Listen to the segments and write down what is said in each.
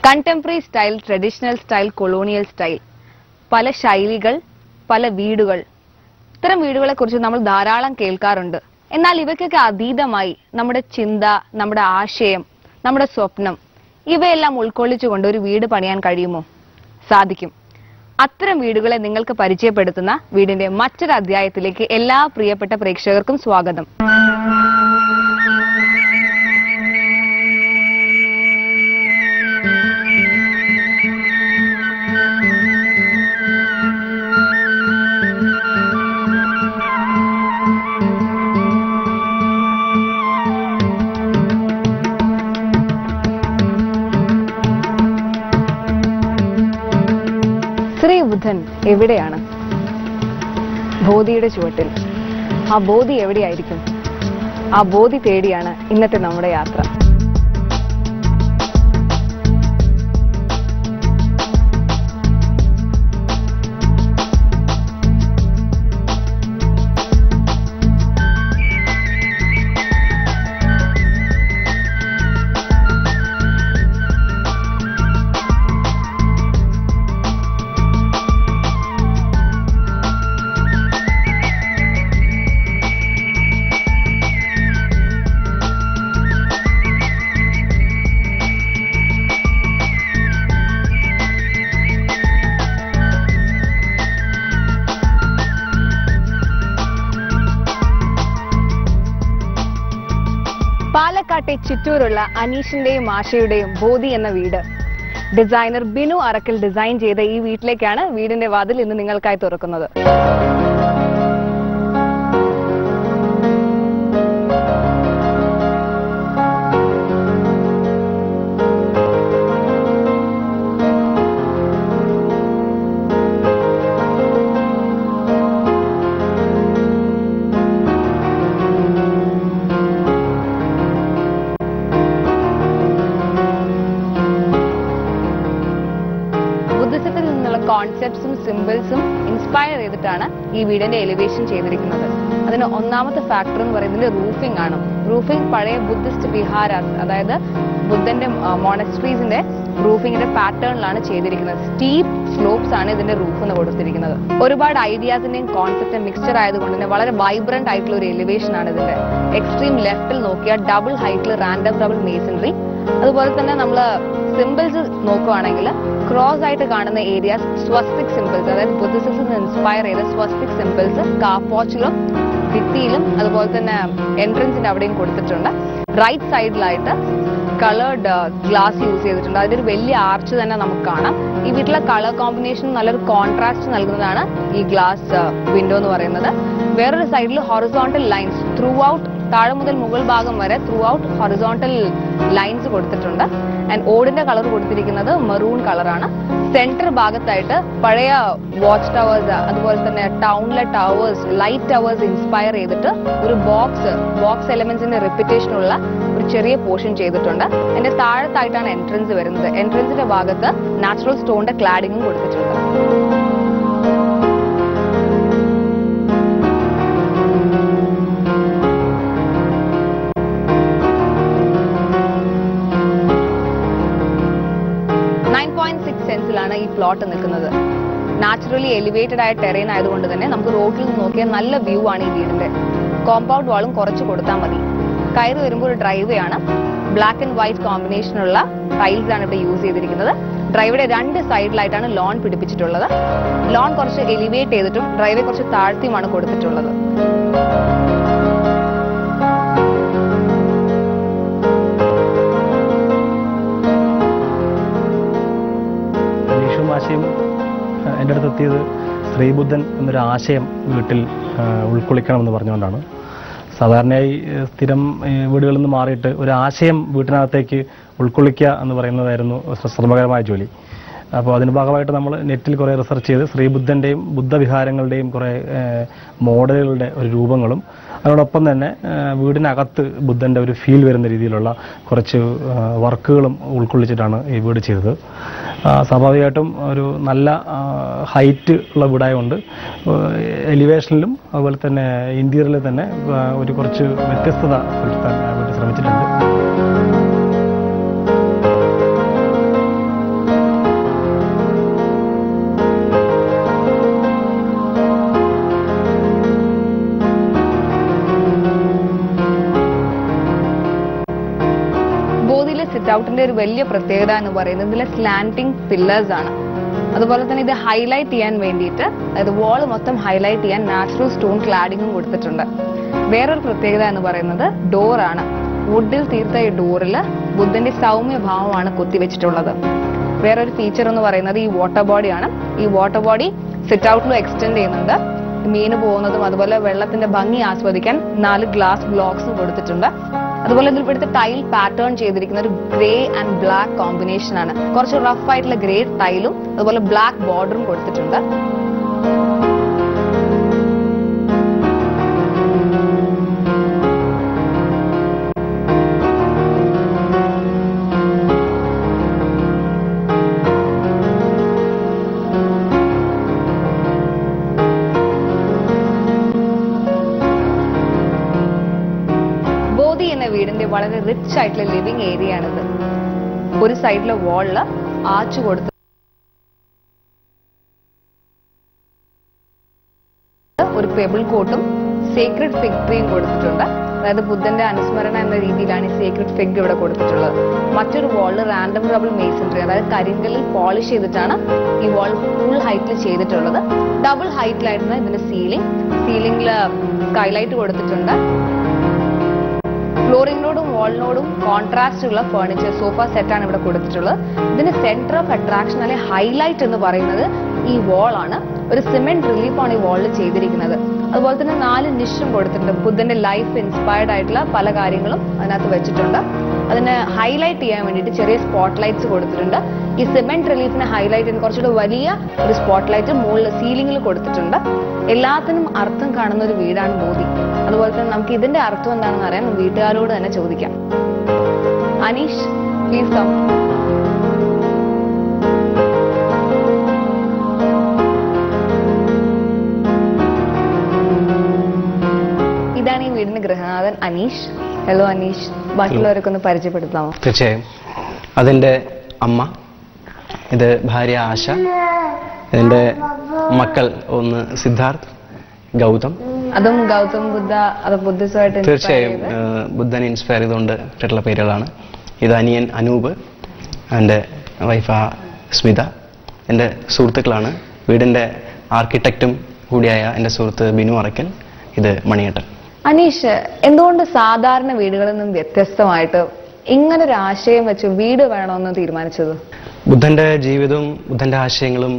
Contemporary style, traditional style, colonial style, പല ശൈലികൾ, പല വീടുകൾ. ഇത്തരം വീടുകളെ കുറിച്ച് നമ്മൾ ധാരാളം കേൾക്കാറുണ്ട്. എന്നാൽ ഇവയ്ക്കൊക്കെ അതീതമായി നമ്മുടെ ചിന്ത, നമ്മുടെ ആശയം, നമ്മുടെ സ്വപ്നം ഇവയെല്ലാം ഉൾക്കൊള്ളിച്ചുകൊണ്ട് ഒരു വീട് പണിയാൻ കഴിയുമോ? സാധിക്കും. അത്തരം വീടുകളെ നിങ്ങൾക്ക് പരിചയപ്പെടുത്തുന്ന വീടിന്റെ മറ്റൊരു അധ്യായത്തിലേക്ക് എല്ലാ പ്രിയപ്പെട്ട പ്രേക്ഷകർക്കും സ്വാഗതം. ബുദ്ധൻ എവിടെയാണ്? ബോധിയുടെ ചുവട്ടിൽ. ആ ബോധി എവിടെയായിരിക്കും? ആ ബോധി തേടിയാണ് ഇന്നത്തെ നമ്മുടെ യാത്ര. പാലക്കാട്ടെ ചിറ്റൂരുള്ള അനീഷിന്റെയും ആശയുടെയും ബോധി എന്ന വീട് ഡിസൈനർ ബിനു അറക്കൽ ഡിസൈൻ ചെയ്ത ഈ വീട്ടിലേക്കാണ് വീടിന്റെ വാതിൽ ഇന്ന് നിങ്ങൾക്കായി തുറക്കുന്നത്. കോൺസെപ്റ്റ്സും സിമ്പിൾസും ഇൻസ്പയർ ചെയ്തിട്ടാണ് ഈ വീടിന്റെ എലിവേഷൻ ചെയ്തിരിക്കുന്നത്. അതിന് ഒന്നാമത്തെ ഫാക്ടർ എന്ന് പറയുന്നത് റൂഫിംഗ് ആണ്. റൂഫിംഗ് പഴയ ബുദ്ധിസ്റ്റ് വിഹാരാസ്, അതായത് ബുദ്ധന്റെ മോണസ്ട്രീസിന്റെ റൂഫിംഗിന്റെ പാറ്റേണിലാണ് ചെയ്തിരിക്കുന്നത്. സ്റ്റീപ്പ് സ്ലോപ്സ് ആണ് ഇതിന്റെ റൂഫ് കൊടുത്തിരിക്കുന്നത്. ഒരുപാട് ഐഡിയാസിന്റെയും കോൺസെപ്റ്റും മിക്സ്ചർ ആയതുകൊണ്ട് തന്നെ വളരെ വൈബ്രന്റ് ആയിട്ടുള്ള ഒരു എലിവേഷൻ ആണ് ഇതിന്റെ. എക്സ്ട്രീം ലെഫ്റ്റിൽ നോക്കിയാൽ ഡബിൾ ഹൈറ്റിൽ റാൻഡം ഡബിൾ മേസൺറി, അതുപോലെ തന്നെ നമ്മൾ സിമ്പിൾസ് നോക്കുകയാണെങ്കിൽ ക്രോസ് ആയിട്ട് കാണുന്ന ഏരിയാസ് സ്വസ്തിക് സിമ്പിൾസ്, അതായത് ബുദ്ധിസം ഇൻസ്പയർ ചെയ്ത സ്വസ്തിക് സിമ്പിൾസ് കാപ്പോച്ചിലും ഭിത്തിയിലും അതുപോലെ തന്നെ എൻട്രൻസിന്റെ അവിടെയും കൊടുത്തിട്ടുണ്ട്. റൈറ്റ് സൈഡിലായിട്ട് കളേർഡ് ഗ്ലാസ് യൂസ് ചെയ്തിട്ടുണ്ട്. അതിലൊരു വലിയ ആർച്ച് തന്നെ നമുക്ക് കാണാം. ഈ വീട്ടിലെ കളർ കോമ്പിനേഷൻ നല്ലൊരു കോൺട്രാസ്റ്റ് നൽകുന്നതാണ് ഈ ഗ്ലാസ് വിൻഡോ എന്ന് പറയുന്നത്. വേറൊരു സൈഡിൽ ഹൊറിസോണ്ടൽ ലൈൻസ് ത്രൂ ഔട്ട്, താഴെ മുതൽ മുകൾ ഭാഗം വരെ ത്രൂ ഔട്ട് ഹൊറിസോണ്ടൽ ലൈൻസ് കൊടുത്തിട്ടുണ്ട്. ആൻഡ് ഓടിന്റെ കളർ കൊടുത്തിരിക്കുന്നത് മെറൂൺ കളറാണ്. സെന്റർ ഭാഗത്തായിട്ട് പഴയ വാച്ച് ടവേഴ്സ്, അതുപോലെ തന്നെ ടൗണിലെ ടവേഴ്സ്, ലൈറ്റ് ടവേഴ്സ് ഇൻസ്പയർ ചെയ്തിട്ട് ഒരു ബോക്സ് എലമെന്റ്സിന്റെ റിപ്പിറ്റേഷൻ ഉള്ള ഒരു ചെറിയ പോർഷൻ ചെയ്തിട്ടുണ്ട്. അതിന്റെ താഴത്തായിട്ടാണ് എൻട്രൻസ് വരുന്നത്. എൻട്രൻസിന്റെ ഭാഗത്ത് നാച്ചുറൽ സ്റ്റോണിന്റെ ക്ലാഡിങ്ങും കൊടുത്തിട്ടുണ്ട്. സെൻസിലാണ് ഈ പ്ലോട്ട് നിൽക്കുന്നത്. നാച്ചുറലി എലിവേറ്റഡ് ആയ ടെറൈൻ ആയതുകൊണ്ട് തന്നെ നമുക്ക് റോഡിൽ നിന്ന് നോക്കിയാൽ നല്ല വ്യൂ ആണ് ഈ വീടിന്റെ. കോമ്പൗണ്ട് വാളും കുറച്ച് കൊടുത്താൽ മതി. കയറി വരുമ്പോൾ ഒരു ഡ്രൈവേ ആണ്. ബ്ലാക്ക് ആൻഡ് വൈറ്റ് കോമ്പിനേഷനുള്ള ടൈൽസ് ആണ് ഇവിടെ യൂസ് ചെയ്തിരിക്കുന്നത്. ഡ്രൈവയുടെ രണ്ട് സൈഡിലായിട്ടാണ് ലോൺ പിടിപ്പിച്ചിട്ടുള്ളത്. ലോൺ കുറച്ച് എലിവേറ്റ് ചെയ്തിട്ടും ഡ്രൈവേ കുറച്ച് താഴ്ത്തിയുമാണ് കൊടുത്തിട്ടുള്ളത്. ആശയം എൻ്റെ അടുത്തെത്തിയത് ശ്രീബുദ്ധൻ എന്നൊരു ആശയം വീട്ടിൽ ഉൾക്കൊള്ളിക്കണമെന്ന് പറഞ്ഞുകൊണ്ടാണ്. സാധാരണയായി സ്ഥിരം വീടുകളിൽ നിന്ന് മാറിയിട്ട് ഒരു ആശയം വീട്ടിനകത്തേക്ക് ഉൾക്കൊള്ളിക്കുക എന്ന് പറയുന്നതായിരുന്നു ശ്രമകരമായ ജോലി. അപ്പോൾ അതിന് ഭാഗമായിട്ട് നമ്മൾ നെറ്റിൽ കുറേ റിസർച്ച് ചെയ്ത് ശ്രീബുദ്ധൻ്റെയും ബുദ്ധവിഹാരങ്ങളുടെയും കുറേ മോഡലുകളുടെ ഒരു രൂപങ്ങളും അതോടൊപ്പം തന്നെ വീടിനകത്ത് ബുദ്ധൻ്റെ ഒരു ഫീൽ വരുന്ന രീതിയിലുള്ള കുറച്ച് വർക്കുകളും ഉൾക്കൊള്ളിച്ചിട്ടാണ് ഈ വീട് ചെയ്തത്. സ്വാഭാവികമായിട്ടും ഒരു നല്ല ഹൈറ്റ് ഉള്ള വീടായതുകൊണ്ട് എലിവേഷനിലും അതുപോലെ തന്നെ ഇന്റീരിയറിൽ തന്നെ ഒരു കുറച്ച് വ്യത്യസ്തത വരുത്താൻ വേണ്ടി ശ്രമിച്ചിട്ടുണ്ട്. സിറ്റ് ഔട്ടിന്റെ ഒരു വലിയ പ്രത്യേകത എന്ന് പറയുന്നത് ഇതിലെ സ്ലാന്റിംഗ് പില്ലേഴ്സ് ആണ്. അതുപോലെ തന്നെ ഇത് ഹൈലൈറ്റ് ചെയ്യാൻ വേണ്ടിയിട്ട്, അതായത് വാൾ മൊത്തം ഹൈലൈറ്റ് ചെയ്യാൻ നാച്ചുറൽ സ്റ്റോൺ ക്ലാഡിങ്ങും കൊടുത്തിട്ടുണ്ട്. വേറൊരു പ്രത്യേകത എന്ന് പറയുന്നത് ഡോറാണ്. വുഡിൽ തീർത്ത ഈ ഡോറിൽ ബുദ്ധന്റെ സൗമ്യ ഭാവമാണ് കൊത്തിവെച്ചിട്ടുള്ളത്. വേറൊരു ഫീച്ചർ എന്ന് പറയുന്നത് ഈ വാട്ടർ ബോഡിയാണ്. ഈ വാട്ടർ ബോഡി സിറ്റ് ഔട്ടിലും എക്സ്റ്റെൻഡ് ചെയ്യുന്നുണ്ട്. മീന് പോകുന്നതും അതുപോലെ വെള്ളത്തിന്റെ ഭംഗി ആസ്വദിക്കാൻ 4 ഗ്ലാസ് ബ്ലോക്സും കൊടുത്തിട്ടുണ്ട്. അതുപോലെ ഇവിടുത്തെ ടൈൽ പാറ്റേൺ ചെയ്തിരിക്കുന്ന ഒരു ഗ്രേ ആൻഡ് ബ്ലാക്ക് കോമ്പിനേഷൻ ആണ്. കുറച്ച് റഫ് ആയിട്ടുള്ള ഗ്രേ ടൈലും അതുപോലെ ബ്ലാക്ക് ബോർഡറും കൊടുത്തിട്ടുണ്ട്. എന്ന വീടിന്റെ വളരെ റിച്ച് ആയിട്ടുള്ള ലിവിംഗ് ഏരിയ ആണിത്. ഒരു സൈഡിലെ വാളില് ആർച്ച് കൊടുത്ത് ഒരു പെബിൾ കോട്ടും സേക്രഡ് ഫിഗ് ട്രീയും കൊടുത്തിട്ടുണ്ട്. അതായത് ബുദ്ധന്റെ അനുസ്മരണ എന്ന രീതിയിലാണ് ഈ സേക്രഡ് ഫിഗ് ഇവിടെ കൊടുത്തിട്ടുള്ളത്. മറ്റൊരു വാളില് റാൻഡം റബിൾ മേസൺട്രി, അതായത് കരിങ്കല്ലിൽ പോളിഷ് ചെയ്തിട്ടാണ് ഈ വാൾ ഫുൾ ഹൈറ്റിൽ ചെയ്തിട്ടുള്ളത്. ഡബിൾ ഹൈറ്റിലായിരുന്നു ഇതിന്റെ സീലിംഗില് സ്കൈലൈറ്റ് കൊടുത്തിട്ടുണ്ട്. ഫ്ലോറിംഗിനോടും വാളിനോടും കോൺട്രാസ്റ്റ് ഉള്ള ഫർണിച്ചർ സോഫ സെറ്റാണ് ഇവിടെ കൊടുത്തിട്ടുള്ളത്. ഇതിന്റെ സെന്റർ ഓഫ് അട്രാക്ഷൻ അല്ലെങ്കിൽ ഹൈലൈറ്റ് എന്ന് പറയുന്നത് ഈ വാളാണ്. ഒരു സിമെന്റ് റിലീഫാണ് ഈ വാളിൽ ചെയ്തിരിക്കുന്നത്. അതുപോലെ തന്നെ 4 നിഷും കൊടുത്തിട്ടുണ്ട്. ബുദ്ധന്റെ ലൈഫ് ഇൻസ്പയർഡ് ആയിട്ടുള്ള പല കാര്യങ്ങളും അതിനകത്ത് വെച്ചിട്ടുണ്ട്. അതിന് ഹൈലൈറ്റ് ചെയ്യാൻ വേണ്ടിയിട്ട് ചെറിയ സ്പോട്ട് ലൈറ്റ്സ് കൊടുത്തിട്ടുണ്ട്. ഈ സിമെന്റ് റിലീഫിനെ ഹൈലൈറ്റ് ചെയ്യാൻ കുറച്ചുകൂടെ വലിയ ഒരു സ്പോട്ട് ലൈറ്റ് മുകളിൽ സീലിംഗിൽ കൊടുത്തിട്ടുണ്ട്. എല്ലാത്തിനും അർത്ഥം കാണുന്ന ഒരു വീടാണ് ബോധി. അതുപോലെ തന്നെ നമുക്ക് ഇതിന്റെ അർത്ഥം എന്താണെന്ന് അറിയാൻ വീട്ടുകാരോട് തന്നെ ചോദിക്കാം. Aneesh, please come. ഇതാണ് ഈ വീടിന്റെ ഗൃഹനാഥൻ അനീഷ്. ഹലോ അനീഷ്, ബാക്കിയുള്ളവരൊക്കെ ഒന്ന് പരിചയപ്പെടുത്താമോ? തീർച്ചയായും. അതിന്റെ അമ്മ, ഇത് ഭാര്യ ആശ, ഇതിന്റെ മക്കൾ ഒന്ന് സിദ്ധാർത്ഥ്, ഗൗതം. അതും ഗൗതം ബുദ്ധ, അത് ബുദ്ധിസമായിട്ട്? തീർച്ചയായും ബുദ്ധനെ ഇൻസ്പയർ ചെയ്തുകൊണ്ട് ഇട്ടിട്ടുള്ള പേരുകളാണ്. ഇത് അനിയൻ അനൂപ്, എൻ്റെ വൈഫ് സ്മിത. എൻ്റെ സുഹൃത്തുക്കളാണ്. വീടിന്റെ ആർക്കിടെക്റ്റും കൂടിയായ എൻ്റെ സുഹൃത്ത് ബിനു അറക്കൽ, ഇത് മണിയേട്ടൻ. അനീഷ്, എന്തുകൊണ്ട് സാധാരണ വീടുകളിൽ നിന്നും വ്യത്യസ്തമായിട്ട് ഇങ്ങനൊരു ആശയം വെച്ച് വീട് വേണമെന്ന് തീരുമാനിച്ചത്? ബുദ്ധന്റെ ജീവിതവും ബുദ്ധന്റെ ആശയങ്ങളും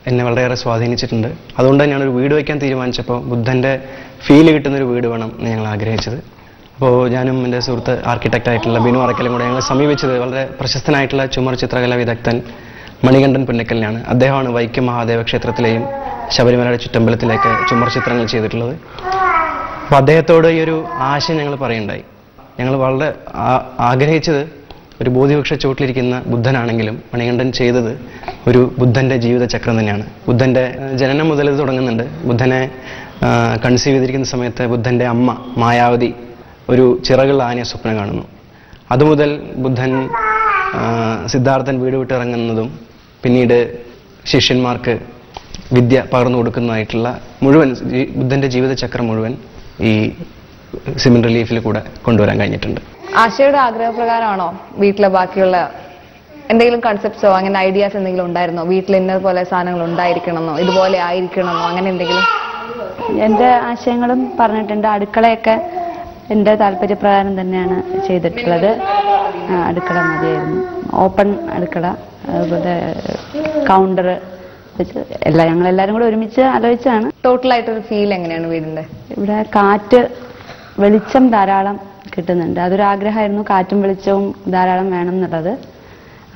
എന്നെ വളരെയേറെ സ്വാധീനിച്ചിട്ടുണ്ട്. അതുകൊണ്ട് തന്നെയാണ് ഒരു വീട് വയ്ക്കാൻ തീരുമാനിച്ചപ്പോൾ ബുദ്ധന്റെ ഫീൽ കിട്ടുന്നൊരു വീട് വേണം എന്ന് ഞങ്ങൾ ആഗ്രഹിച്ചത്. അപ്പോൾ ഞാനും എൻ്റെ സുഹൃത്ത് ആർക്കിടെക്റ്റ് ആയിട്ടുള്ള ബിനു അറക്കലും കൂടെ ഞങ്ങൾ സമീപിച്ചത് വളരെ പ്രശസ്തനായിട്ടുള്ള ചുമർ ചിത്രകലാ വിദഗ്ധൻ മണികണ്ഠൻ പുന്നക്കലിനാണ്. അദ്ദേഹമാണ് വൈക്കം മഹാദേവ ക്ഷേത്രത്തിലെയും ശബരിമലയുടെ ചുറ്റമ്പലത്തിലേക്ക് ചുമർ ചിത്രങ്ങൾ ചെയ്തിട്ടുള്ളത്. അപ്പോൾ അദ്ദേഹത്തോട് ഈ ഒരു ആശയം ഞങ്ങൾ പറയുണ്ടായി. ഞങ്ങൾ വളരെ ആഗ്രഹിച്ചത് ഒരു ബോധിവൃക്ഷ ചുവട്ടിലിരിക്കുന്ന ബുദ്ധനാണെങ്കിലും മണികണ്ഠൻ ചെയ്തത് ഒരു ബുദ്ധന്റെ ജീവിതചക്രം തന്നെയാണ്. ബുദ്ധന്റെ ജനനം മുതൽ ഇത് തുടങ്ങുന്നുണ്ട്. ബുദ്ധനെ കൺസീവ് ചെയ്തിരിക്കുന്ന സമയത്ത് ബുദ്ധന്റെ അമ്മ മായാവതി ഒരു ചിറകുള്ള ആനയെ സ്വപ്നം കാണുന്നു. അതുമുതൽ ബുദ്ധൻ സിദ്ധാർത്ഥൻ വീട് വിട്ടിറങ്ങുന്നതും പിന്നീട് ശിഷ്യന്മാർക്ക് വിദ്യ പകർന്നു കൊടുക്കുന്നതായിട്ടുള്ള മുഴുവൻ ബുദ്ധന്റെ ജീവിതചക്രം മുഴുവൻ ഈ സിമെന്റ് റിലീഫിൽ കൂടെ കൊണ്ടുവരാൻ കഴിഞ്ഞിട്ടുണ്ട്. ആശയുടെ ആഗ്രഹപ്രകാരമാണോ വീട്ടിലെ ബാക്കിയുള്ള എന്തെങ്കിലും കൺസെപ്റ്റ്സോ അങ്ങനെ ഐഡിയാസ് എന്തെങ്കിലും ഉണ്ടായിരുന്നോ? വീട്ടിൽ ഇന്നതുപോലെ സാധനങ്ങൾ ഉണ്ടായിരിക്കണമെന്നോ ഇതുപോലെ ആയിരിക്കണമെന്നോ അങ്ങനെ എന്തെങ്കിലും? എൻ്റെ ആശയങ്ങളും പറഞ്ഞിട്ടുണ്ട്. അടുക്കളയൊക്കെ എൻ്റെ താല്പര്യപ്രകാരം തന്നെയാണ് ചെയ്തിട്ടുള്ളത്. അടുക്കള മതിയായിരുന്നു, ഓപ്പൺ അടുക്കള, അതുപോലെ കൗണ്ടർ വെച്ച് എല്ലാം ഞങ്ങളെല്ലാവരും കൂടെ ഒരുമിച്ച് ആലോചിച്ചാണ്. ടോട്ടലായിട്ടൊരു ഫീൽ എങ്ങനെയാണ് വീടിന്റെ? ഇവിടെ കാറ്റ്, വെളിച്ചം ധാരാളം കിട്ടുന്നുണ്ട്. അതൊരു ആഗ്രഹമായിരുന്നു, കാറ്റും വെളിച്ചവും ധാരാളം വേണം എന്നുള്ളത്.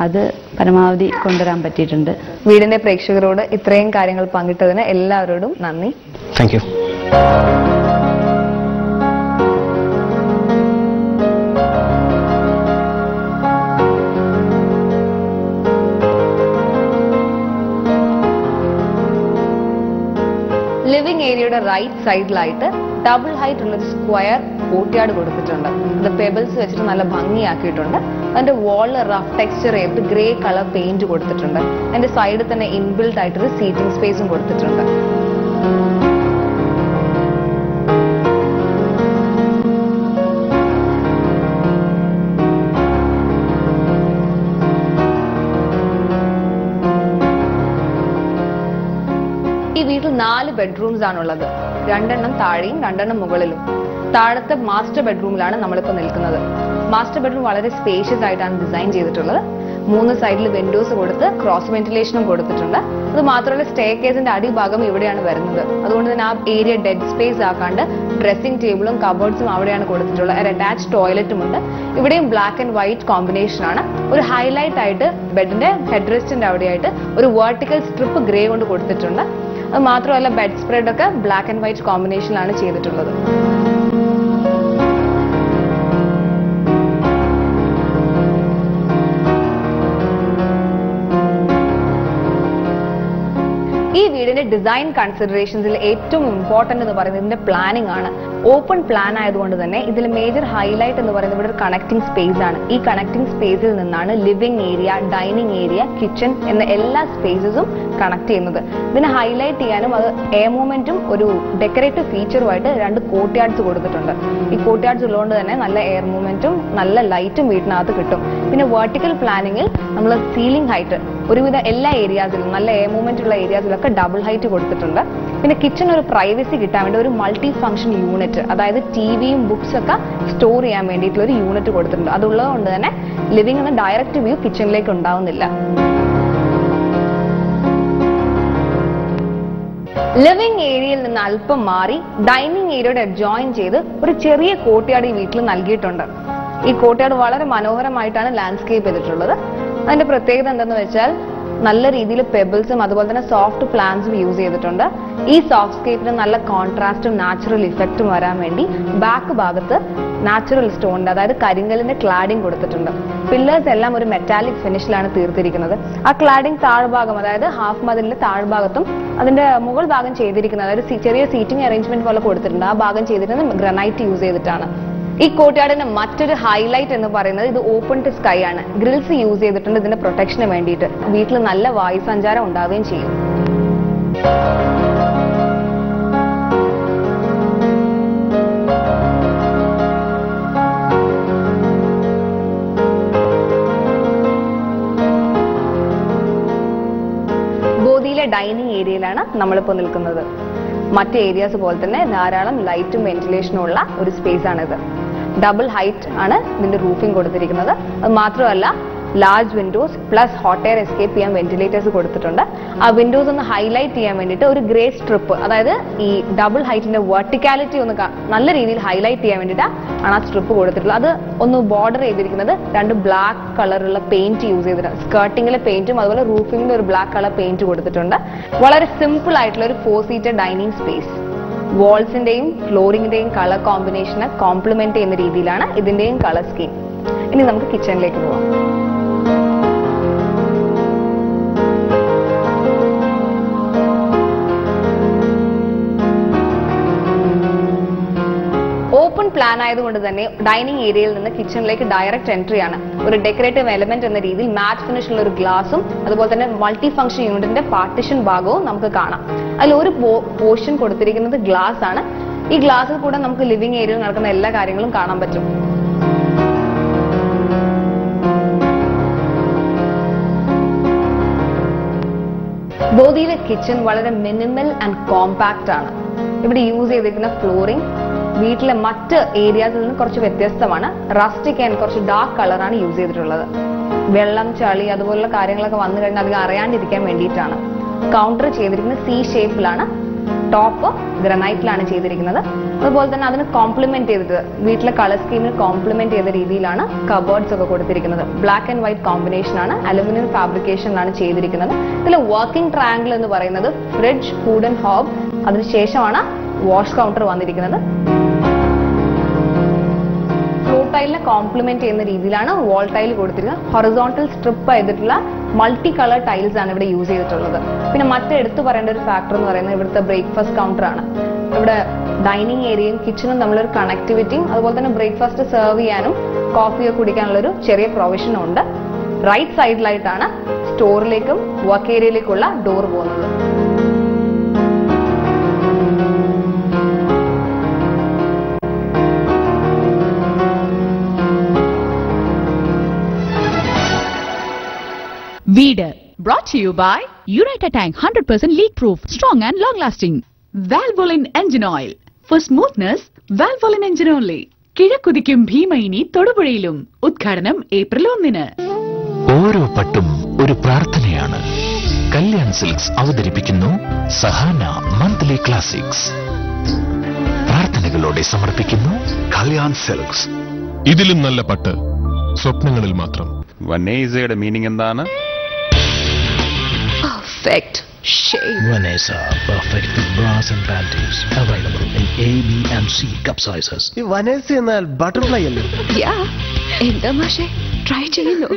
അത് പരമാവധി കൊണ്ടുവരാൻ പറ്റിയിട്ടുണ്ട്. വീടിന്റെ പ്രേക്ഷകരോട് ഇത്രയും കാര്യങ്ങൾ പങ്കിട്ടതിന് എല്ലാവരോടും നന്ദി. Thank you. ലിവിംഗ് ഏരിയയുടെ റൈറ്റ് സൈഡിലായിട്ട് ഡബിൾ ഹൈറ്റ് ഉള്ളൊരു സ്ക്വയർ കോർട്ട്യാർഡ് കൊടുത്തിട്ടുണ്ട്. അത് പെബിൾസ് വെച്ചിട്ട് നല്ല ഭംഗിയാക്കിയിട്ടുണ്ട്. അതിന്റെ വാളിൽ റഫ് ടെക്സ്ചർ ചെയ്ത് ഗ്രേ കളർ പെയിന്റ് കൊടുത്തിട്ടുണ്ട്. അതിന്റെ സൈഡിൽ തന്നെ ഇൻബിൽഡ് ആയിട്ടൊരു സീറ്റിംഗ് സ്പേസും കൊടുത്തിട്ടുണ്ട്. 4 ബെഡ്റൂംസ് ആണുള്ളത്. 2 എണ്ണം താഴെയും 2 എണ്ണം മുകളിലും. താഴത്തെ മാസ്റ്റർ ബെഡ്റൂമിലാണ് നമ്മളിപ്പോൾ നിൽക്കുന്നത്. മാസ്റ്റർ ബെഡ്റൂം വളരെ സ്പേഷ്യസ് ആയിട്ടാണ് ഡിസൈൻ ചെയ്തിട്ടുള്ളത്. 3 സൈഡിൽ വിൻഡോസ് കൊടുത്ത് ക്രോസ് വെന്റിലേഷനും കൊടുത്തിട്ടുണ്ട്. അത് മാത്രമല്ല സ്റ്റെയർകേസിന്റെ അടിഭാഗം ഇവിടെയാണ് വരുന്നത്. അതുകൊണ്ട് തന്നെ ആ ഏരിയ ഡെഡ് സ്പേസ് ആക്കാണ്ട് ഡ്രസ്സിംഗ് ടേബിളും കബോർഡ്സും അവിടെയാണ് കൊടുത്തിട്ടുള്ളത്. ഒരു അറ്റാച്ച് ടോയ്ലറ്റും ഉണ്ട്. ഇവിടെയും ബ്ലാക്ക് ആൻഡ് വൈറ്റ് കോമ്പിനേഷൻ ആണ്. ഒരു ഹൈലൈറ്റ് ആയിട്ട് ബെഡിന്റെ ഹെഡ് റെസ്റ്റിന്റെ അവിടെയായിട്ട് ഒരു വെർട്ടിക്കൽ സ്ട്രിപ്പ് ഗ്രേ കൊണ്ട് കൊടുത്തിട്ടുണ്ട്. അത് മാത്രമല്ല ബെഡ് സ്പ്രെഡ് ഒക്കെ ബ്ലാക്ക് ആൻഡ് വൈറ്റ് കോമ്പിനേഷനിലാണ് ചെയ്തിട്ടുള്ളത്. ഈ വീടിന്റെ ഡിസൈൻ കൺസിഡറേഷൻസിൽ ഏറ്റവും ഇമ്പോർട്ടന്റ് എന്ന് പറയുന്നത് ഇതിന്റെ പ്ലാനിംഗ് ആണ്. ഓപ്പൺ പ്ലാൻ ആയതുകൊണ്ട് തന്നെ ഇതിൽ മേജർ ഹൈലൈറ്റ് എന്ന് പറയുന്നത് ഇവിടെ ഒരു കണക്ടിംഗ് സ്പേസ് ആണ്. ഈ കണക്ടിംഗ് സ്പേസിൽ നിന്നാണ് living area, dining area, kitchen എന്ന എല്ലാ സ്പേസസും കണക്ട് ചെയ്യുന്നത്. ഇതിനെ ഹൈലൈറ്റ് ചെയ്യാനും അത് എയർ മൂവ്മെന്റും ഒരു ഡെക്കറേറ്റീവ് ഫീച്ചറുമായിട്ട് 2 കോർട്ട്യാർഡ്സ് കൊടുത്തിട്ടുണ്ട്. ഈ കോർട്ട്യാർഡ്സ് ഉള്ളതുകൊണ്ട് തന്നെ നല്ല എയർ മൂവ്മെന്റും നല്ല ലൈറ്റും വീട്ടിനകത്ത് കിട്ടും. പിന്നെ വെർട്ടിക്കൽ പ്ലാനിങ്ങിൽ നമ്മൾ സീലിംഗ് ഹൈറ്റ് ഒരുവിധ എല്ലാ ഏരിയാസിലും നല്ല എയർ മൂവ്മെന്റ് ഉള്ള ഏരിയാസിലൊക്കെ ഡബിൾ ഹൈറ്റ് കൊടുത്തിട്ടുണ്ട്. പിന്നെ കിച്ചൺ ഒരു പ്രൈവസി കിട്ടാൻ വേണ്ടി ഒരു മൾട്ടി ഫംഗ്ഷൻ യൂണിറ്റ്, അതായത് ടിവിയും ബുക്സ് ഒക്കെ സ്റ്റോർ ചെയ്യാൻ വേണ്ടിയിട്ടുള്ള ഒരു യൂണിറ്റ് കൊടുത്തിട്ടുണ്ട്. അതുള്ളതുകൊണ്ട് തന്നെ ലിവിംഗ് എന്ന ഡയറക്റ്റ് വ്യൂ കിച്ചണിലേക്ക് ഉണ്ടാവുന്നില്ല. ലിവിംഗ് ഏരിയയിൽ നിന്ന് അല്പം മാറി ഡൈനിങ് ഏരിയയോട് ജോയിൻ ചെയ്ത് ഒരു ചെറിയ കോർട്ട്യാർഡ് ഈ വീട്ടിൽ നൽകിയിട്ടുണ്ട്. ഈ കോർട്ട്യാർഡ് വളരെ മനോഹരമായിട്ടാണ് ലാൻഡ്സ്കേപ്പ് ചെയ്തിട്ടുള്ളത്. അതിന്റെ പ്രത്യേകത എന്തെന്ന് വെച്ചാൽ നല്ല രീതിയിൽ പെബിൾസും അതുപോലെ തന്നെ സോഫ്റ്റ് പ്ലാന്റ്സും യൂസ് ചെയ്തിട്ടുണ്ട്. ഈ സോഫ്റ്റ് സ്കേപ്പിന് നല്ല കോൺട്രാസ്റ്റും നാച്ചുറൽ ഇഫക്റ്റും വരാൻ വേണ്ടി ബാക്ക് ഭാഗത്ത് നാച്ചുറൽ സ്റ്റോണിന്റെ, അതായത് കരിങ്കലിന്റെ ക്ലാഡിംഗ് കൊടുത്തിട്ടുണ്ട്. പില്ലേഴ്സ് എല്ലാം ഒരു മെറ്റാലിക് ഫിനിഷിലാണ് തീർത്തിരിക്കുന്നത്. ആ ക്ലാഡിംഗ് താഴ്ഭാഗം, അതായത് ഹാഫ് മതിലിന്റെ താഴ്ഭാഗത്തും അതിന്റെ മുകൾ ഭാഗം ചെയ്തിരിക്കുന്നത്, അതായത് ചെറിയ സീറ്റിംഗ് അറേഞ്ച്മെന്റ് പോലെ കൊടുത്തിട്ടുണ്ട്. ആ ഭാഗം ചെയ്തിരിക്കുന്നത് ഗ്രാനൈറ്റ് യൂസ് ചെയ്തിട്ടാണ്. ഈ കോർട്ട്യാർഡിന്റെ മറ്റൊരു ഹൈലൈറ്റ് എന്ന് പറയുന്നത് ഇത് ഓപ്പൺ ടു സ്കൈ ആണ്. ഗ്രിൽസ് യൂസ് ചെയ്തിട്ടുണ്ട് ഇതിന്റെ പ്രൊട്ടക്ഷന് വേണ്ടിയിട്ട്. വീട്ടിൽ നല്ല വായു സഞ്ചാരം ഉണ്ടാവുകയും ചെയ്യും. ബോധിയിലെ ഡൈനിങ് ഏരിയയിലാണ് നമ്മളിപ്പോൾ നിൽക്കുന്നത്. മറ്റ് ഏരിയാസ് പോലെ തന്നെ ധാരാളം ലൈറ്റും വെന്റിലേഷനും ഉള്ള ഒരു സ്പേസ് ആണിത്. ഡബിൾ ഹൈറ്റ് ആണ് ഇതിന്റെ റൂഫിംഗ് കൊടുത്തിരിക്കുന്നത്. അത് മാത്രമല്ല large Windows plus hot air escape ചെയ്യാൻ വെന്റിലേറ്റേഴ്സ് കൊടുത്തിട്ടുണ്ട്. ആ വിൻഡോസ് ഒന്ന് ഹൈലൈറ്റ് ചെയ്യാൻ വേണ്ടിയിട്ട് ഒരു ഗ്രേ സ്ട്രിപ്പ്, അതായത് ഈ ഡബിൾ ഹൈറ്റിന്റെ വെർട്ടിക്കാലിറ്റി ഒന്ന് നല്ല രീതിയിൽ ഹൈലൈറ്റ് ചെയ്യാൻ വേണ്ടിയിട്ടാണ് ആ സ്ട്രിപ്പ് കൊടുത്തിട്ടുള്ളത്. അത് ഒന്ന് ബോർഡർ ചെയ്തിരിക്കുന്നത് 2 ബ്ലാക്ക് കളറുള്ള പെയിന്റ് യൂസ് ചെയ്തിട്ടുണ്ട്. സ്കർട്ടിങ്ങിലെ പെയിന്റും അതുപോലെ റൂഫിംഗിൽ ഒരു ബ്ലാക്ക് കളർ പെയിന്റ് കൊടുത്തിട്ടുണ്ട്. വളരെ സിമ്പിൾ ആയിട്ടുള്ള ഒരു 4 സീറ്റർ ഡൈനിങ് സ്പേസ്. വാൾസിന്റെയും ഫ്ലോറിംഗിന്റെയും കളർ കോമ്പിനേഷനെ കോംപ്ലിമെന്റ് ചെയ്യുന്ന രീതിയിലാണ് ഇതിന്റെയും കളർ സ്കീം. ഇനി നമുക്ക് കിച്ചണിലേക്ക് പോവാം. ഓപ്പൺ പ്ലാൻ ആയതുകൊണ്ട് തന്നെ ഡൈനിങ് ഏരിയയിൽ നിന്ന് കിച്ചണിലേക്ക് ഡയറക്റ്റ് എൻട്രി ആണ്. ഒരു ഡെക്കറേറ്റീവ് എലമെന്റ് എന്ന രീതിയിൽ മാറ്റ് ഫിനിഷ് ഉള്ള ഒരു ഗ്ലാസും അതുപോലെ തന്നെ മൾട്ടി ഫംഗ്ഷൻ യൂണിറ്റിന്റെ പാർട്ടിഷൻ ഭാഗവും നമുക്ക് കാണാം. അതിൽ ഒരു പോർഷൻ കൊടുത്തിരിക്കുന്നത് ഗ്ലാസ് ആണ്. ഈ ഗ്ലാസ്സിൽ കൂടെ നമുക്ക് ലിവിംഗ് ഏരിയയിൽ നടക്കുന്ന എല്ലാ കാര്യങ്ങളും കാണാൻ പറ്റും. ബോധിയിലെ കിച്ചൺ വളരെ മിനിമൽ ആൻഡ് കോമ്പാക്ട് ആണ്. ഇവിടെ യൂസ് ചെയ്തിരിക്കുന്ന ഫ്ലോറിംഗ് വീട്ടിലെ മറ്റ് ഏരിയാസിൽ നിന്ന് കുറച്ച് വ്യത്യസ്തമാണ്. റസ്റ്റിക് ആൻഡ് കുറച്ച് ഡാർക്ക് കളറാണ് യൂസ് ചെയ്തിട്ടുള്ളത്. വെള്ളം, ചളി അതുപോലുള്ള കാര്യങ്ങളൊക്കെ വന്നു കഴിഞ്ഞാൽ അധികം അറിയാണ്ടിരിക്കാൻ വേണ്ടിയിട്ടാണ്. കൗണ്ടർ ചെയ്തിരിക്കുന്നത് C ഷേപ്പിലാണ്. ടോപ്പ് ഗ്രാനൈറ്റിലാണ് ചെയ്തിരിക്കുന്നത്. അതുപോലെ തന്നെ അതിന് കോംപ്ലിമെന്റ് ചെയ്തത് വീട്ടിലെ കളർ സ്കീമിന് കോംപ്ലിമെന്റ് ചെയ്ത രീതിയിലാണ് കബോർഡ്സ് ഒക്കെ കൊടുത്തിരിക്കുന്നത്. ബ്ലാക്ക് ആൻഡ് വൈറ്റ് കോമ്പിനേഷൻ ആണ്. അലുമിനിയം ഫാബ്രിക്കേഷനിലാണ് ചെയ്തിരിക്കുന്നത്. ഇതിൽ വർക്കിംഗ് ട്രയാങ്കിൾ എന്ന് പറയുന്നത് ഫ്രിഡ്ജ്, ഫുഡ് ആൻഡ് ഹോബ്, അതിനുശേഷമാണ് വാഷ് കൗണ്ടർ വന്നിരിക്കുന്നത്. ഫ്ലോർ ടൈലിനെ കോംപ്ലിമെന്റ് ചെയ്യുന്ന രീതിയിലാണ് വാൾ ടൈൽ കൊടുത്തിരിക്കുന്നത്. ഹൊറിസോണ്ടൽ സ്ട്രിപ്പ് ചെയ്തിട്ടുള്ള മൾട്ടി കളർ ടൈൽസ് ആണ് ഇവിടെ യൂസ് ചെയ്തിട്ടുള്ളത്. പിന്നെ മറ്റെടുത്ത് പറയേണ്ട ഒരു ഫാക്ടർ എന്ന് പറയുന്നത് ഇവിടുത്തെ ബ്രേക്ക്ഫാസ്റ്റ് കൗണ്ടർ ആണ്. ഇവിടെ ഡൈനിങ് ഏരിയയും കിച്ചണും തമ്മിലൊരു കണക്ടിവിറ്റിയും അതുപോലെ തന്നെ ബ്രേക്ക്ഫാസ്റ്റ് സെർവ് ചെയ്യാനും കോഫിയൊക്കെ കുടിക്കാനുള്ള ഒരു ചെറിയ പ്രൊവിഷനും ഉണ്ട്. റൈറ്റ് സൈഡിലായിട്ടാണ് സ്റ്റോറിലേക്കും വർക്ക് ഏരിയയിലേക്കുള്ള ഡോർ പോകുന്നത്. വീട് Brought to you by United Tank 100% leak proof, strong and long lasting. Valvoline engine oil. For smoothness, Valvoline engine only. കിഴക്കുതിക്കും ഭീമയിനി തൊടുപുഴയിലും. ഉദ്ഘാടനം ഏപ്രിൽ 1. ഓരോ പട്ടും ഒരു പ്രാർത്ഥനയാണ്. കല്യാൺ സിൽക്സ് അവതരിപ്പിക്കുന്നു സഹാന മന്ത്ലി ക്ലാസിക്സ്. പ്രാർത്ഥനകളോടെ സമർപ്പിക്കുന്നു കല്യാൺ സിൽക്സ്. ഇതിലും നല്ല പട്ട് സ്വപ്നങ്ങളിൽ മാത്രം. വനേസയുടെ മീനിങ് എന്താണ്? Perfect shape. Vanessa perfect bras and panties available in A, B and C cup sizes. ഈ വനേസ എന്നാൽ ബട്ടർഫ്ലൈ അല്ലേ? Yeah. എന്താ മാഷേ ട്രൈ ചെയ്യുന്നു?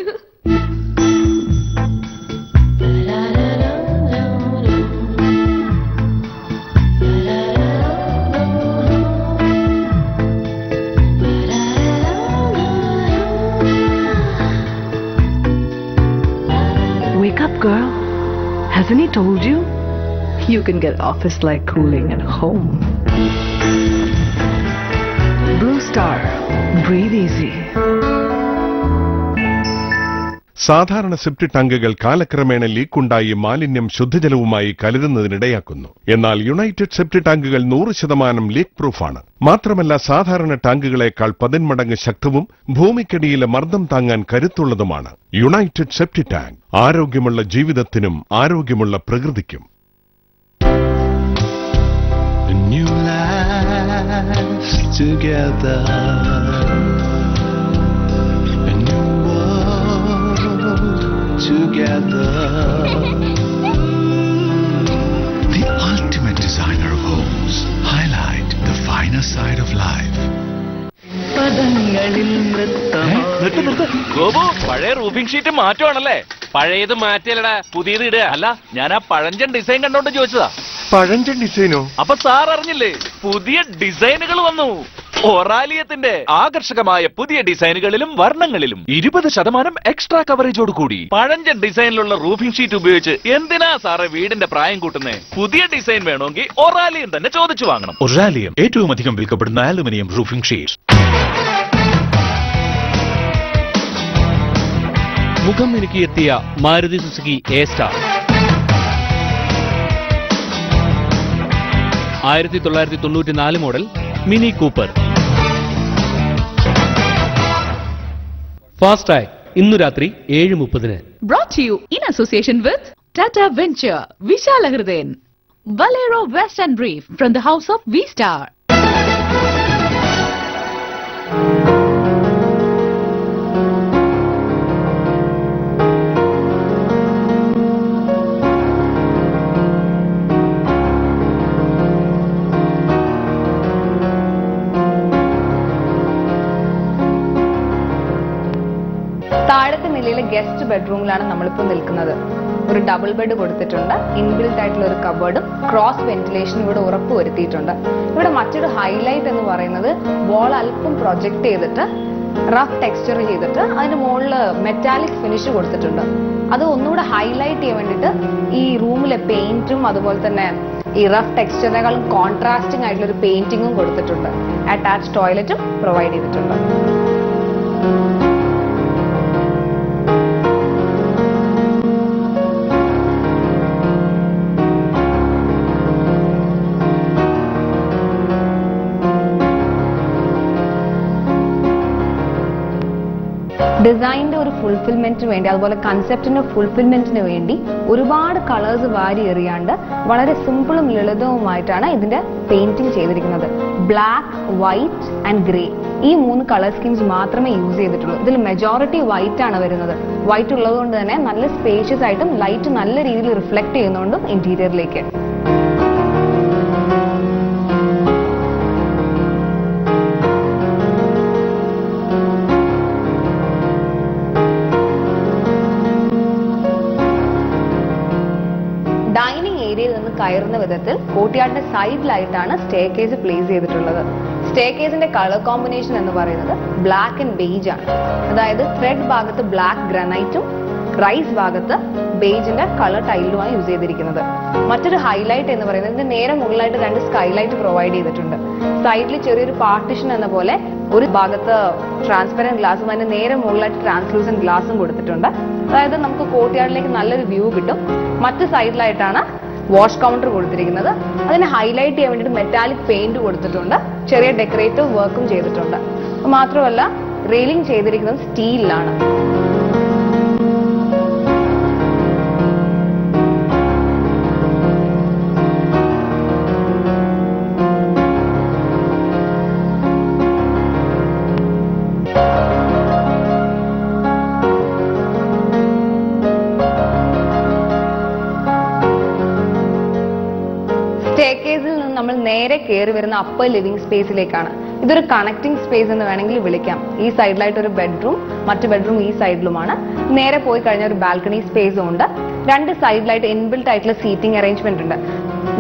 Wake up, girl. Hasn't he told you? You can get office-like cooling at home. Blue Star. Breathe easy. സാധാരണ സെപ്റ്റി ടാങ്കുകൾ കാലക്രമേണ ലീക്കുണ്ടായി മാലിന്യം ശുദ്ധജലവുമായി കലരുന്നതിനിടയാക്കുന്നു. എന്നാൽ യുണൈറ്റഡ് സെപ്റ്റി ടാങ്കുകൾ 100% ലീക്ക് പ്രൂഫാണ്. മാത്രമല്ല സാധാരണ ടാങ്കുകളേക്കാൾ 10 മടങ്ങ് ശക്തവും ഭൂമിക്കടിയിലെ മർദ്ദം താങ്ങാൻ കരുത്തുള്ളതുമാണ്. യുണൈറ്റഡ് സെപ്റ്റി ടാങ്ക് ആരോഗ്യമുള്ള ജീവിതത്തിനും ആരോഗ്യമുള്ള പ്രകൃതിക്കും. Together, the ultimate designer of homes, highlight the finer side of life. Gopu, പഴയ റൂഫിംഗ് ഷീറ്റ് മാറ്റുവാണല്ലേ? പഴയത് മാറ്റിയല്ലടാ, പുതിയത് ഇടുക. അല്ല, ഞാൻ ആ പഴഞ്ചൻ ഡിസൈൻ കണ്ടോണ്ട് ചോദിച്ചതാ. പഴഞ്ചൻ ഡിസൈനോ? അപ്പൊ സാർ അറിഞ്ഞില്ലേ, പുതിയ ഡിസൈനുകൾ വന്നു. ഒറാലിയത്തിന്റെ ആകർഷകമായ പുതിയ ഡിസൈനുകളിലും വർണ്ണങ്ങളിലും 20% എക്സ്ട്രാ കവറേജോട് കൂടി പഴഞ്ചൻ ഡിസൈനിലുള്ള റൂഫിംഗ് ഷീറ്റ് ഉപയോഗിച്ച് എന്തിനാ സാറേ വീടിന്റെ പ്രായം കൂട്ടുന്നേ? പുതിയ ഡിസൈൻ വേണമെങ്കിൽ ഒറാലിയം തന്നെ ചോദിച്ചു വാങ്ങണം. ഒറാലിയം ഏറ്റവും അധികം വിൽക്കപ്പെടുന്ന അലുമിനിയം റൂഫിംഗ് ഷീറ്റ്സ്. മുഖം എനിക്ക് എത്തിയ Maruti Suzuki A-Star 1994 model mini Cooper. FASTag ഇന്നു രാത്രി 7:30. Brought to you in association with Tata Venture, Vishala Hridayan, Valero Vest and Brief from the House of V-Star. താഴത്തെ നിലയിലെ ഗസ്റ്റ് ബെഡ്റൂമിലാണ് നമ്മളിപ്പോൾ നിൽക്കുന്നത്. ഒരു ഡബിൾ ബെഡ് കൊടുത്തിട്ടുണ്ട്. ഇൻബിൽറ്റ് ആയിട്ടുള്ള ഒരു കബോർഡും ക്രോസ് വെന്റിലേഷനും ഇവിടെ ഉറപ്പുവരുത്തിയിട്ടുണ്ട്. ഇവിടെ മറ്റൊരു ഹൈലൈറ്റ് എന്ന് പറയുന്നത് വോൾ അല്പം പ്രൊജക്ട് ചെയ്തിട്ട് റഫ് ടെക്സ്ചർ ചെയ്തിട്ട് അതിന്റെ മുകളിൽ മെറ്റാലിക് ഫിനിഷ് കൊടുത്തിട്ടുണ്ട്. അത് ഒന്നുകൂടെ ഹൈലൈറ്റ് ചെയ്യാൻ വേണ്ടിയിട്ട് ഈ റൂമിലെ പെയിന്റും അതുപോലെ തന്നെ ഈ റഫ് ടെക്സ്ചറിനേക്കാളും കോൺട്രാസ്റ്റിംഗ് ആയിട്ടുള്ള ഒരു പെയിന്റിങ്ങും കൊടുത്തിട്ടുണ്ട്. അറ്റാച്ച് ടോയ്ലറ്റും പ്രൊവൈഡ് ചെയ്തിട്ടുണ്ട്. ഡിസൈനിന്റെ ഒരു ഫുൾഫിൽമെന്റിന് വേണ്ടി അതുപോലെ കൺസെപ്റ്റിന്റെ ഫുൾഫിൽമെന്റിന് വേണ്ടി ഒരുപാട് കളേഴ്സ് വാരി എറിയാണ്ട് വളരെ സിമ്പിളും ലളിതവുമായിട്ടാണ് ഇതിന്റെ പെയിന്റിംഗ് ചെയ്തിരിക്കുന്നത്. ബ്ലാക്ക്, വൈറ്റ് ആൻഡ് ഗ്രേ ഈ 3 കളർ സ്കീംസ് മാത്രമേ യൂസ് ചെയ്തിട്ടുള്ളൂ. ഇതിൽ മെജോറിറ്റി വൈറ്റ് ആണ് വരുന്നത്. വൈറ്റ് ഉള്ളതുകൊണ്ട് തന്നെ നല്ല സ്പേഷ്യസ് ആയിട്ടും ലൈറ്റ് നല്ല രീതിയിൽ റിഫ്ലക്ട് ചെയ്യുന്നതുകൊണ്ടും ഇന്റീരിയറിലേക്ക്. ഡൈനിങ് ഏരിയയിൽ നിന്ന് കയറുന്ന വിധത്തിൽ കോർട്ട്യാർഡിന്റെ സൈഡിലായിട്ടാണ് സ്റ്റെയർകേസ് പ്ലേസ് ചെയ്തിട്ടുള്ളത്. സ്റ്റെയർകേസിന്റെ കളർ കോമ്പിനേഷൻ എന്ന് പറയുന്നത് ബ്ലാക്ക് ആൻഡ് ബേജ് ആണ്. അതായത് ത്രെഡ് ഭാഗത്ത് ബ്ലാക്ക് ഗ്രാനൈറ്റും റൈസ് ഭാഗത്ത് ബേജിന്റെ കളർ ടൈലുമാണ് യൂസ് ചെയ്തിരിക്കുന്നത്. മറ്റൊരു ഹൈലൈറ്റ് എന്ന് പറയുന്നത് ഇതിന്റെ നേരെ മുകളിലായിട്ട് 2 സ്കൈലൈറ്റ് പ്രൊവൈഡ് ചെയ്തിട്ടുണ്ട്. സൈഡിൽ ചെറിയൊരു പാർട്ടിഷൻ എന്ന പോലെ ഒരു ഭാഗത്ത് ട്രാൻസ്പെറന്റ് ഗ്ലാസും അതിന്റെ നേരെ മുകളിലായിട്ട് ട്രാൻസ്ലൂസന്റ് ഗ്ലാസും കൊടുത്തിട്ടുണ്ട്. അതായത് നമുക്ക് കോർട്ട്യാർഡിലേക്ക് നല്ലൊരു വ്യൂ കിട്ടും. മറ്റു സൈഡിലായിട്ടാണ് വാഷ് കൗണ്ടർ കൊടുത്തിരിക്കുന്നത്. അതിനെ ഹൈലൈറ്റ് ചെയ്യാൻ വേണ്ടിയിട്ട് മെറ്റാലിക് പെയിന്റ് കൊടുത്തിട്ടുണ്ട്. ചെറിയ ഡെക്കറേറ്റീവ് വർക്കും ചെയ്തിട്ടുണ്ട്. മാത്രമല്ല റെയിലിംഗ് ചെയ്തിരിക്കുന്നത് സ്റ്റീലിലാണ്. സ്റ്റെയർകേസിൽ നിന്ന് നമ്മൾ നേരെ കയറി വരുന്ന അപ്പർ ലിവിംഗ് സ്പേസിലേക്കാണ്. ഇതൊരു കണക്ടിംഗ് സ്പേസ് എന്ന് വേണമെങ്കിൽ വിളിക്കാം. ഈ സൈഡിലായിട്ട് ഒരു ബെഡ്റൂം, മറ്റു ബെഡ്റൂം ഈ സൈഡിലുമാണ്. നേരെ പോയി കഴിഞ്ഞാൽ ഒരു ബാൽക്കണി സ്പേസും ഉണ്ട്. രണ്ട് സൈഡിലായിട്ട് ഇൻബിൽറ്റ് ആയിട്ടുള്ള സീറ്റിംഗ് അറേഞ്ച്മെന്റ് ഉണ്ട്.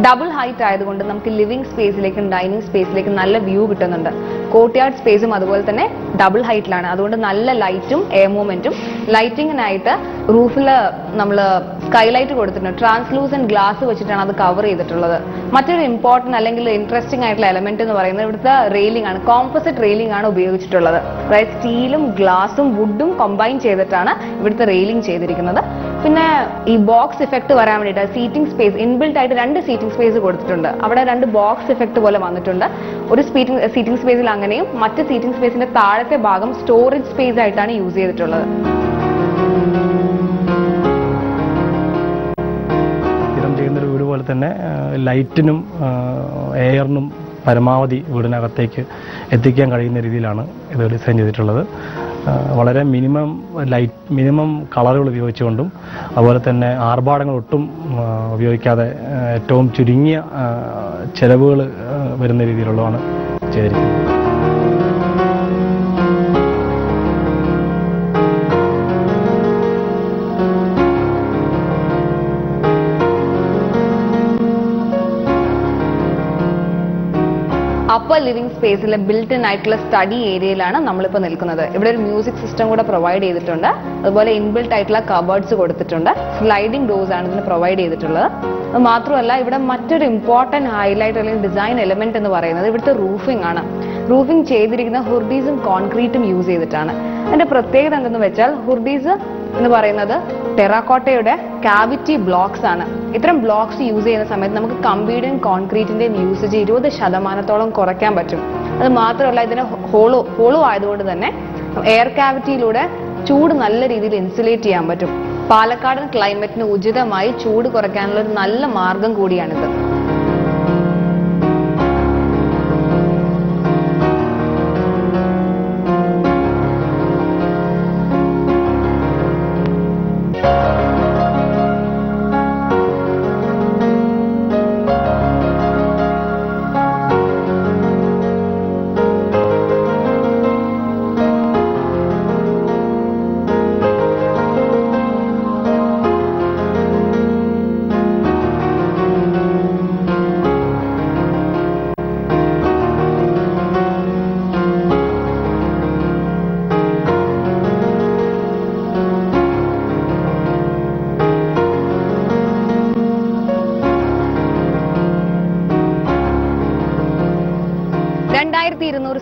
ഡബിൾ ഹൈറ്റ് ആയതുകൊണ്ട് നമുക്ക് ലിവിംഗ് സ്പേസിലേക്കും ഡൈനിങ് സ്പേസിലേക്കും നല്ല വ്യൂ കിട്ടുന്നുണ്ട്. കോർട്ട്യാർഡ് സ്പേസും അതുപോലെ തന്നെ ഡബിൾ ഹൈറ്റിലാണ്. അതുകൊണ്ട് നല്ല ലൈറ്റും എയർ മൂവ്മെന്റും. ലൈറ്റിങ്ങിനായിട്ട് റൂഫിൽ നമ്മൾ സ്കൈലൈറ്റ് കൊടുത്തിട്ടുണ്ട്. ട്രാൻസ്ലൂസന്റ് ഗ്ലാസ് വെച്ചിട്ടാണ് അത് കവർ ചെയ്തിട്ടുള്ളത്. മറ്റൊരു ഇമ്പോർട്ടന്റ് അല്ലെങ്കിൽ ഇൻട്രസ്റ്റിംഗ് ആയിട്ടുള്ള എലമെന്റ് എന്ന് പറയുന്നത് ഇവിടുത്തെ റെയിലിംഗ് ആണ്. കോമ്പോസിറ്റ് റെയിലിംഗ് ആണ് ഉപയോഗിച്ചിട്ടുള്ളത്. അതായത് സ്റ്റീലും ഗ്ലാസും വുഡും കമ്പൈൻ ചെയ്തിട്ടാണ് ഇവിടുത്തെ റെയിലിംഗ് ചെയ്തിരിക്കുന്നത്. പിന്നെ ഈ ബോക്സ് ഇഫക്ട് വരാൻ വേണ്ടിയിട്ട് സീറ്റിംഗ് സ്പേസ് ഇൻബിൽറ്റ് ആയിട്ട് 2 സീറ്റിംഗ് സ്പേസ് കൊടുത്തിട്ടുണ്ട്. അവിടെ 2 ബോക്സ് ഇഫക്ട് പോലെ വന്നിട്ടുണ്ട്. ഒരു സീറ്റിംഗ് സ്പേസിൽ അങ്ങനെയും മറ്റ് സീറ്റിംഗ് സ്പേസിന്റെ താഴത്തെ ഭാഗം സ്റ്റോറേജ് സ്പേസ് ആയിട്ടാണ് യൂസ് ചെയ്തിട്ടുള്ളത്. സ്ഥിരം ചെയ്യുന്നൊരു വീട് പോലെ തന്നെ ലൈറ്റിനും എയറിനും പരമാവധി വീടിനകത്തേക്ക് എത്തിക്കാൻ കഴിയുന്ന രീതിയിലാണ് ഇത് ഡിസൈൻ ചെയ്തിട്ടുള്ളത്. വളരെ മിനിമം കളറുകൾ ഉപയോഗിച്ചുകൊണ്ടും അതുപോലെ തന്നെ ആർഭാടങ്ങൾ ഒട്ടും ഉപയോഗിക്കാതെ ഏറ്റവും ചുരുങ്ങിയ ചെലവുകൾ വരുന്ന രീതിയിലുള്ളതാണ് ചെയ്തിരിക്കുന്നത്. അപ്പർ ലിവിംഗ് സ്പേസിലെ ബിൽറ്റ് ഇൻ ആയിട്ടുള്ള സ്റ്റഡി ഏരിയയിലാണ് നമ്മളിപ്പോൾ നിൽക്കുന്നത്. ഇവിടെ ഒരു മ്യൂസിക് സിസ്റ്റം കൂടെ പ്രൊവൈഡ് ചെയ്തിട്ടുണ്ട്. അതുപോലെ ഇൻബിൽറ്റ് ആയിട്ടുള്ള കബേർഡ്സ് കൊടുത്തിട്ടുണ്ട്. സ്ലൈഡിംഗ് ഡോർസ് ആണ് ഇതിന് പ്രൊവൈഡ് ചെയ്തിട്ടുള്ളത്. അത് മാത്രമല്ല ഇവിടെ മറ്റൊരു ഇമ്പോർട്ടന്റ് ഹൈലൈറ്റ് അല്ലെങ്കിൽ ഡിസൈൻ എലമെന്റ് എന്ന് പറയുന്നത് ഇവിടുത്തെ റൂഫിംഗ് ആണ്. റൂഫിംഗ് ചെയ്തിരിക്കുന്ന ഹുർഡീസും കോൺക്രീറ്റും യൂസ് ചെയ്തിട്ടാണ്. അതിന്റെ പ്രത്യേകത എന്തെന്ന് വെച്ചാൽ ഹുർഡീസ് എന്ന് പറയുന്നത് ടെറാക്കോട്ടയുടെ കാവിറ്റി ബ്ലോക്സ് ആണ്. ഇത്തരം ബ്ലോക്സ് യൂസ് ചെയ്യുന്ന സമയത്ത് നമുക്ക് കമ്പിയുടെയും കോൺക്രീറ്റിന്റെയും യൂസേജ് 20% കുറയ്ക്കാൻ പറ്റും. അത് മാത്രമല്ല ഇതിന് ഹോളോ ആയതുകൊണ്ട് തന്നെ എയർ കാവിറ്റിയിലൂടെ ചൂട് നല്ല രീതിയിൽ ഇൻസുലേറ്റ് ചെയ്യാൻ പറ്റും. പാലക്കാടൻ ക്ലൈമറ്റിന് ഉചിതമായി ചൂട് കുറയ്ക്കാനുള്ള ഒരു നല്ല മാർഗം കൂടിയാണിത്.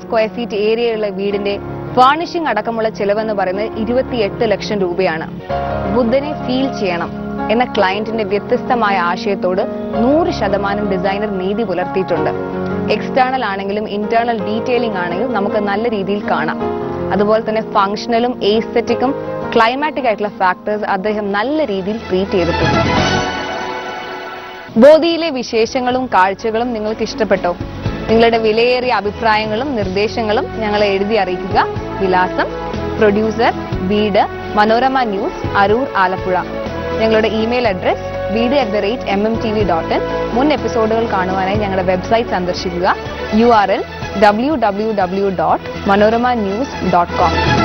സ്ക്വയർ ഫീറ്റ് ഏരിയയുള്ള വീടിന്റെ ഫർണിഷിംഗ് അടക്കമുള്ള ചിലവെന്ന് പറയുന്നത് 28 ലക്ഷം രൂപയാണ്. ബുദ്ധനെ ഫീൽ ചെയ്യണം എന്ന ക്ലയന്റിന്റെ വ്യത്യസ്തമായ ആശയത്തോട് 100% ഡിസൈനർ നീതി പുലർത്തിയിട്ടുണ്ട്. എക്സ്റ്റേണൽ ആണെങ്കിലും ഇന്റേണൽ ഡീറ്റെയിലിംഗ് ആണെങ്കിലും നമുക്ക് നല്ല രീതിയിൽ കാണാം. അതുപോലെ തന്നെ ഫംഗ്ഷണലും എസ്തെറ്റിക്കും ക്ലൈമാറ്റിക് ആയിട്ടുള്ള ഫാക്ടേഴ്സ് അദ്ദേഹം നല്ല രീതിയിൽ ട്രീറ്റ് ചെയ്തിട്ടുണ്ട്. ബോധിയിലെ വിശേഷങ്ങളും കാഴ്ചകളും നിങ്ങൾക്ക് ഇഷ്ടപ്പെട്ടോ? നിങ്ങളുടെ വിലയേറിയ അഭിപ്രായങ്ങളും നിർദ്ദേശങ്ങളും ഞങ്ങളെ എഴുതി അറിയിക്കുക. വിലാസം: പ്രൊഡ്യൂസർ, വീട്, മനോരമ ന്യൂസ്, അരൂർ, ആലപ്പുഴ. ഞങ്ങളുടെ ഇമെയിൽ അഡ്രസ് veedu@mmtv.in. മുൻ എപ്പിസോഡുകൾ കാണുവാനായി ഞങ്ങളുടെ വെബ്സൈറ്റ് സന്ദർശിക്കുക. URL www.manoramanews.com.